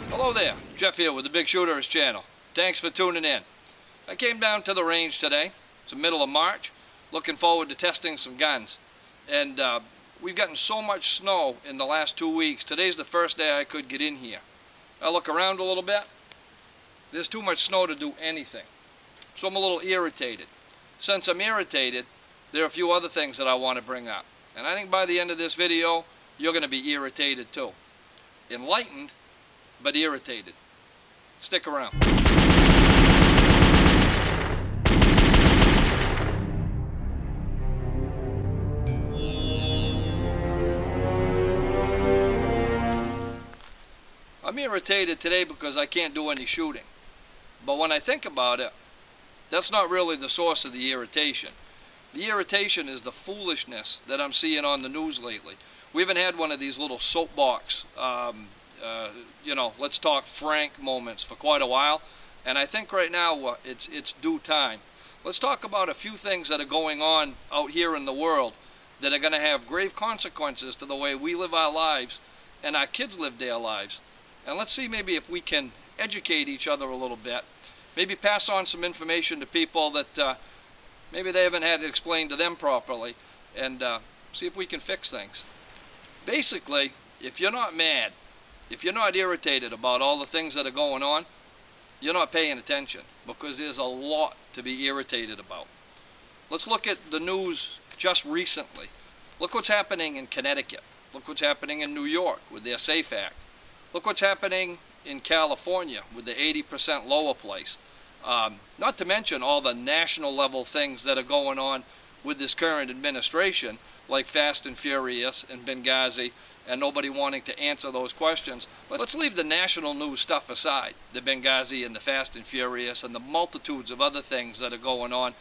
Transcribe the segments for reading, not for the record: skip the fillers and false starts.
Hello there, Jeff here with the Bigshooterist channel. Thanks for tuning in. I came down to the range today. It's the middle of March. Looking forward to testing some guns. And we've gotten so much snow in the last 2 weeks. Today's the first day I could get in here. I look around a little bit. There's too much snow to do anything. So I'm a little irritated. Since I'm irritated, there are a few other things that I want to bring up. And I think by the end of this video, you're going to be irritated too. Enlightened, but irritated. Stick around. I'm irritated today because I can't do any shooting. But when I think about it, that's not really the source of the irritation. The irritation is the foolishness that I'm seeing on the news lately. We haven't had one of these little soapbox let's talk frank moments for quite a while, and I think right now it's due time. Let's talk about a few things that are going on out here in the world that are going to have grave consequences to the way we live our lives and our kids live their lives. And let's see maybe if we can educate each other a little bit, maybe pass on some information to people that maybe they haven't had it explained to them properly, and see if we can fix things. Basically, if you're not mad, if you're not irritated about all the things that are going on, you're not paying attention, because there's a lot to be irritated about. Let's look at the news just recently. Look what's happening in Connecticut. Look what's happening in New York with their SAFE Act. Look what's happening in California with the 80% lower place. Not to mention all the national level things that are going on with this current administration, like Fast and Furious and Benghazi, and nobody wanting to answer those questions. Let's leave the national news stuff aside, the Benghazi and the Fast and Furious and the multitudes of other things that are going on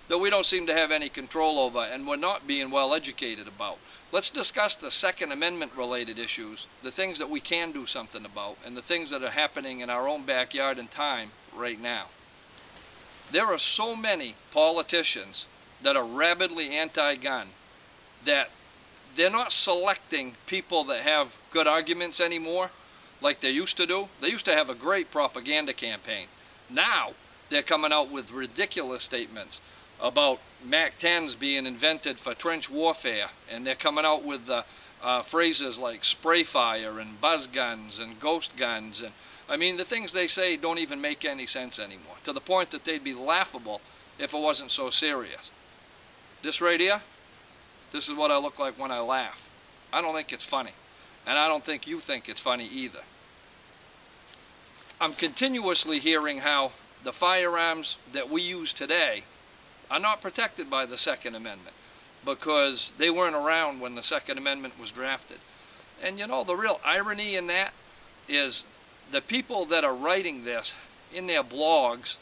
that we don't seem to have any control over and we're not being well educated about. Let's discuss the Second Amendment related issues, the things that we can do something about, and the things that are happening in our own backyard and time right now. There are so many politicians that are rabidly anti-gun that they're not selecting people that have good arguments anymore like they used to do. They used to have a great propaganda campaign. Now they're coming out with ridiculous statements about MAC-10s being invented for trench warfare, and they're coming out with phrases like spray fire and buzz guns and ghost guns, and I mean the things they say don't even make any sense anymore, to the point that they'd be laughable if it wasn't so serious. This right here, this is what I look like when I laugh. I don't think it's funny, and I don't think you think it's funny either. I'm continuously hearing how the firearms that we use today are not protected by the Second Amendment because they weren't around when the Second Amendment was drafted. And you know, the real irony in that is the people that are writing this in their blogs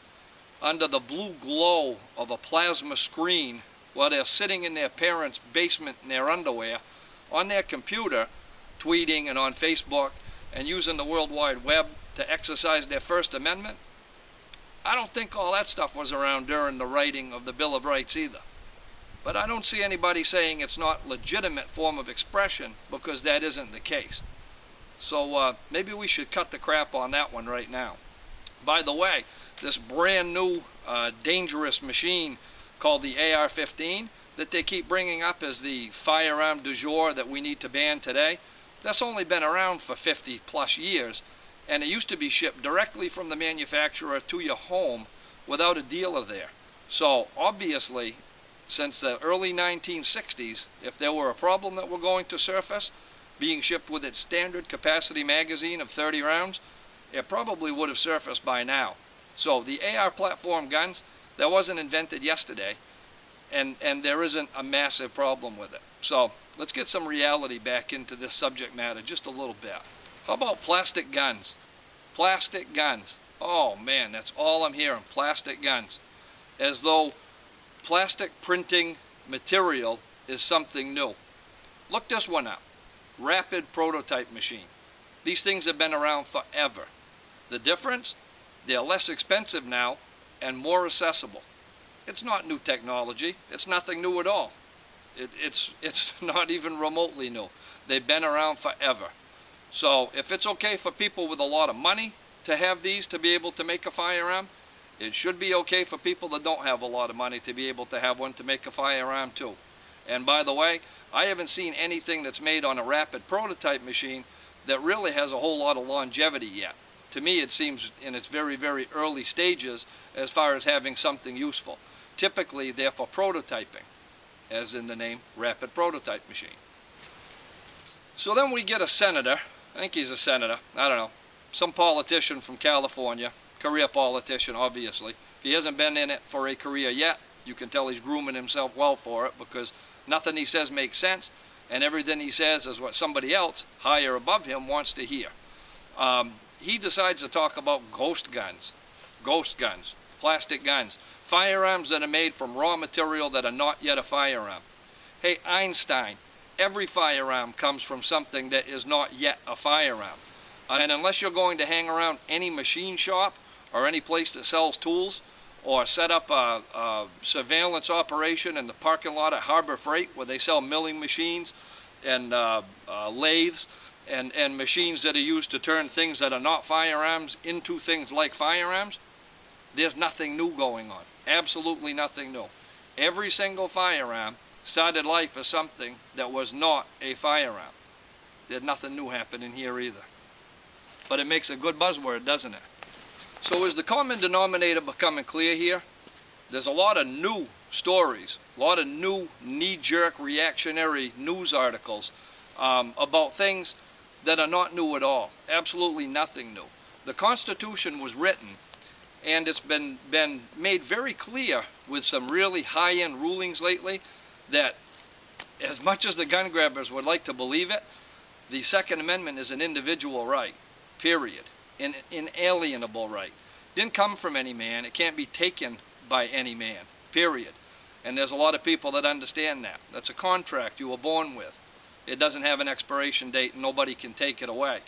under the blue glow of a plasma screen while they're sitting in their parents' basement in their underwear on their computer, tweeting and on Facebook and using the World Wide Web to exercise their First Amendment. I don't think all that stuff was around during the writing of the Bill of Rights either. But I don't see anybody saying it's not a legitimate form of expression, because that isn't the case. So maybe we should cut the crap on that one right now. By the way, this brand new dangerous machine called the AR-15 that they keep bringing up as the firearm du jour that we need to ban today, that's only been around for 50 plus years, and it used to be shipped directly from the manufacturer to your home without a dealer there. So obviously, since the early 1960s, if there were a problem that were going to surface, being shipped with its standard capacity magazine of 30 rounds, it probably would have surfaced by now. So the AR platform guns, that wasn't invented yesterday, and there isn't a massive problem with it. So let's get some reality back into this subject matter just a little bit. How about plastic guns? Plastic guns. Oh man, that's all I'm hearing, plastic guns. As though plastic printing material is something new. Look this one up. Rapid prototype machine. These things have been around forever. The difference? They're less expensive now and more accessible. It's not new technology. It's nothing new at all. It's not even remotely new. They've been around forever. So if it's okay for people with a lot of money to have these to be able to make a firearm, it should be okay for people that don't have a lot of money to be able to have one to make a firearm too. And by the way, I haven't seen anything that's made on a rapid prototype machine that really has a whole lot of longevity yet. To me, it seems in its very, very early stages as far as having something useful. Typically, they're for prototyping, as in the name, rapid prototype machine. So then we get a senator, I think he's a senator, I don't know, some politician from California, career politician, obviously. If he hasn't been in it for a career yet, you can tell he's grooming himself well for it, because nothing he says makes sense, and everything he says is what somebody else, higher above him, wants to hear. He decides to talk about ghost guns, plastic guns, firearms that are made from raw material that are not yet a firearm. Hey, Einstein, every firearm comes from something that is not yet a firearm. And unless you're going to hang around any machine shop or any place that sells tools, or set up a surveillance operation in the parking lot at Harbor Freight where they sell milling machines and lathes and machines that are used to turn things that are not firearms into things like firearms, there's nothing new going on. Absolutely nothing new. Every single firearm started life as something that was not a firearm. There's nothing new happening here either. But it makes a good buzzword, doesn't it? So is the common denominator becoming clear here? There's a lot of new stories, a lot of new knee-jerk reactionary news articles about things that are not new at all. Absolutely nothing new. The Constitution was written, and it's been made very clear with some really high-end rulings lately that as much as the gun grabbers would like to believe it, the Second Amendment is an individual right, period. An inalienable right. Didn't come from any man. It can't be taken by any man, period. And there's a lot of people that understand that. That's a contract you were born with. It doesn't have an expiration date and nobody can take it away.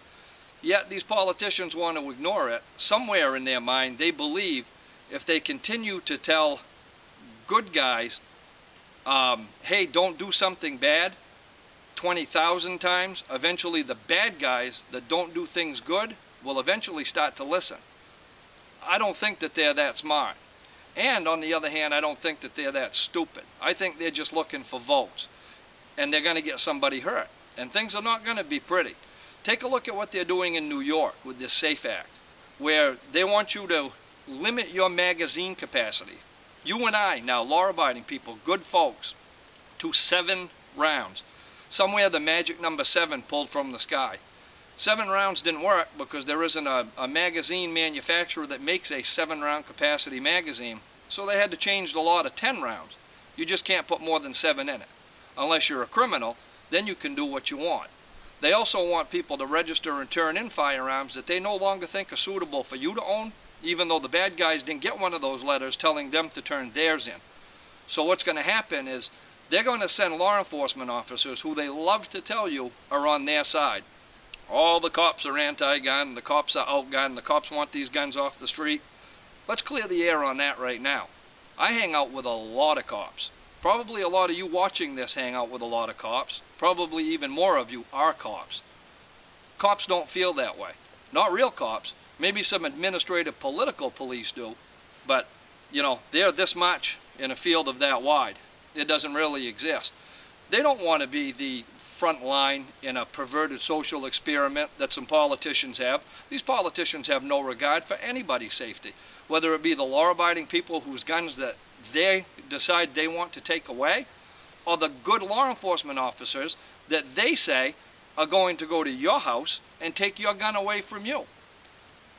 Yet these politicians want to ignore it. Somewhere in their mind they believe if they continue to tell good guys, hey, don't do something bad 20,000 times, eventually the bad guys that don't do things good will eventually start to listen. I don't think that they're that smart. And on the other hand, I don't think that they're that stupid. I think they're just looking for votes. And they're going to get somebody hurt. And things are not going to be pretty. Take a look at what they're doing in New York with this SAFE Act, where they want you to limit your magazine capacity. You and I, now law-abiding people, good folks, to 7 rounds. Somewhere the magic number 7 pulled from the sky. 7 rounds didn't work because there isn't a magazine manufacturer that makes a 7-round capacity magazine, so they had to change the law to 10 rounds. You just can't put more than 7 in it. Unless you're a criminal, then you can do what you want. They also want people to register and turn in firearms that they no longer think are suitable for you to own, even though the bad guys didn't get one of those letters telling them to turn theirs in. So what's going to happen is they're going to send law enforcement officers who they love to tell you are on their side. All the cops are anti-gun, the cops are out-gun, the cops want these guns off the street. Let's clear the air on that right now. I hang out with a lot of cops. Probably a lot of you watching this hang out with a lot of cops. Probably even more of you are cops. Cops don't feel that way. Not real cops. Maybe some administrative political police do. But, you know, they're this much in a field of that wide. It doesn't really exist. They don't want to be the front line in a perverted social experiment that some politicians have. These politicians have no regard for anybody's safety, whether it be the law-abiding people whose guns that they decide they want to take away, or the good law enforcement officers that they say are going to go to your house and take your gun away from you.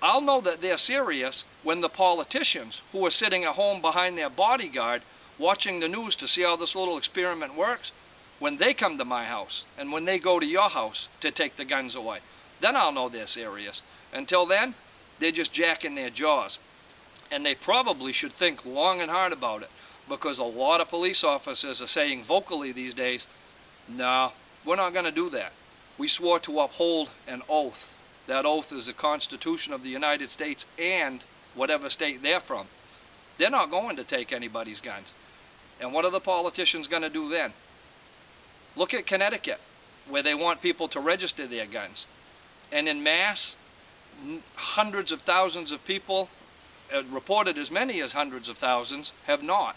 I'll know that they're serious when the politicians who are sitting at home behind their bodyguard watching the news to see how this little experiment works, when they come to my house and when they go to your house to take the guns away, then I'll know they're serious. Until then, they're just jacking their jaws. And they probably should think long and hard about it, because a lot of police officers are saying vocally these days, no, we're not going to do that. We swore to uphold an oath. That oath is the Constitution of the United States and whatever state they're from. They're not going to take anybody's guns. And what are the politicians going to do then? Look at Connecticut, where they want people to register their guns. And in mass, hundreds of thousands of people, reported as many as hundreds of thousands, have not.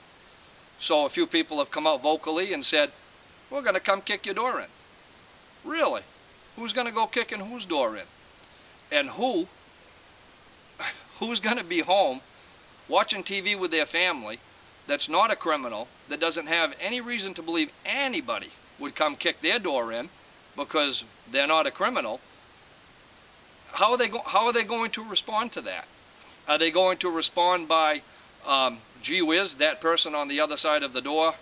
So a few people have come out vocally and said, we're going to come kick your door in. Really? Who's going to go kicking whose door in? And who's going to be home watching TV with their family that's not a criminal, that doesn't have any reason to believe anybody would come kick their door in because they're not a criminal? How are they going to respond to that? Are they going to respond by, gee whiz, that person on the other side of the door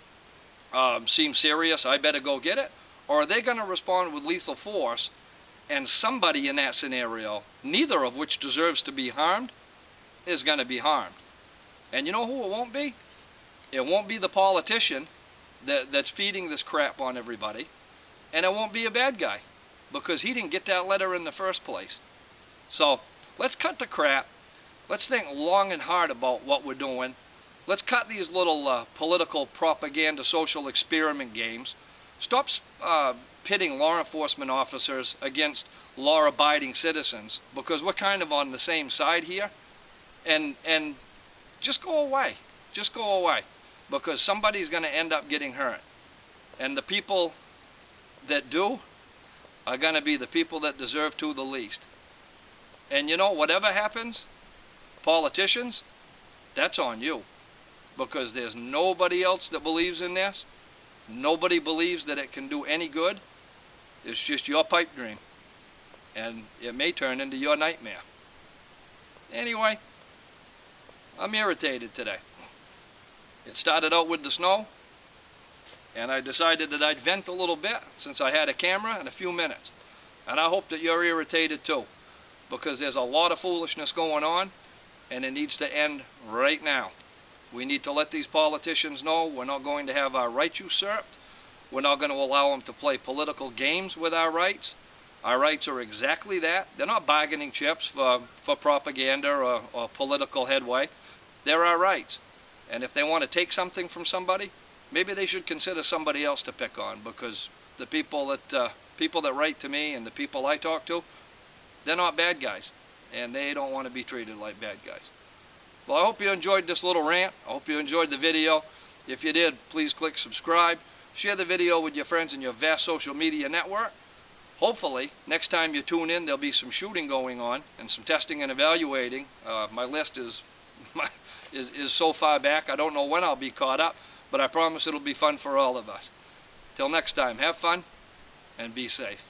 seems serious, I better go get it? Or are they going to respond with lethal force, and somebody in that scenario, neither of which deserves to be harmed, is going to be harmed? And you know who it won't be? It won't be the politician that's feeding this crap on everybody, and it won't be a bad guy, because he didn't get that letter in the first place. So let's cut the crap. Let's think long and hard about what we're doing. Let's cut these little political propaganda social experiment games. Stop pitting law enforcement officers against law-abiding citizens, because we're kind of on the same side here. And just go away. Just go away. Because somebody's going to end up getting hurt. And the people that do are going to be the people that deserve to the least. And you know, whatever happens, politicians, that's on you. Because there's nobody else that believes in this. Nobody believes that it can do any good. It's just your pipe dream. And it may turn into your nightmare. Anyway, I'm irritated today. It started out with the snow, and I decided that I'd vent a little bit since I had a camera and a few minutes. And I hope that you're irritated too, because there's a lot of foolishness going on, and it needs to end right now. We need to let these politicians know we're not going to have our rights usurped. We're not going to allow them to play political games with our rights. Our rights are exactly that. They're not bargaining chips for propaganda or political headway. They're our rights. And if they want to take something from somebody, maybe they should consider somebody else to pick on, because the people that write to me and the people I talk to, they're not bad guys, and they don't want to be treated like bad guys. Well, I hope you enjoyed this little rant. I hope you enjoyed the video. If you did, please click subscribe. Share the video with your friends in your vast social media network. Hopefully, next time you tune in, there'll be some shooting going on and some testing and evaluating. My list is so far back, I don't know when I'll be caught up, but I promise it'll be fun for all of us. Till next time, have fun and be safe.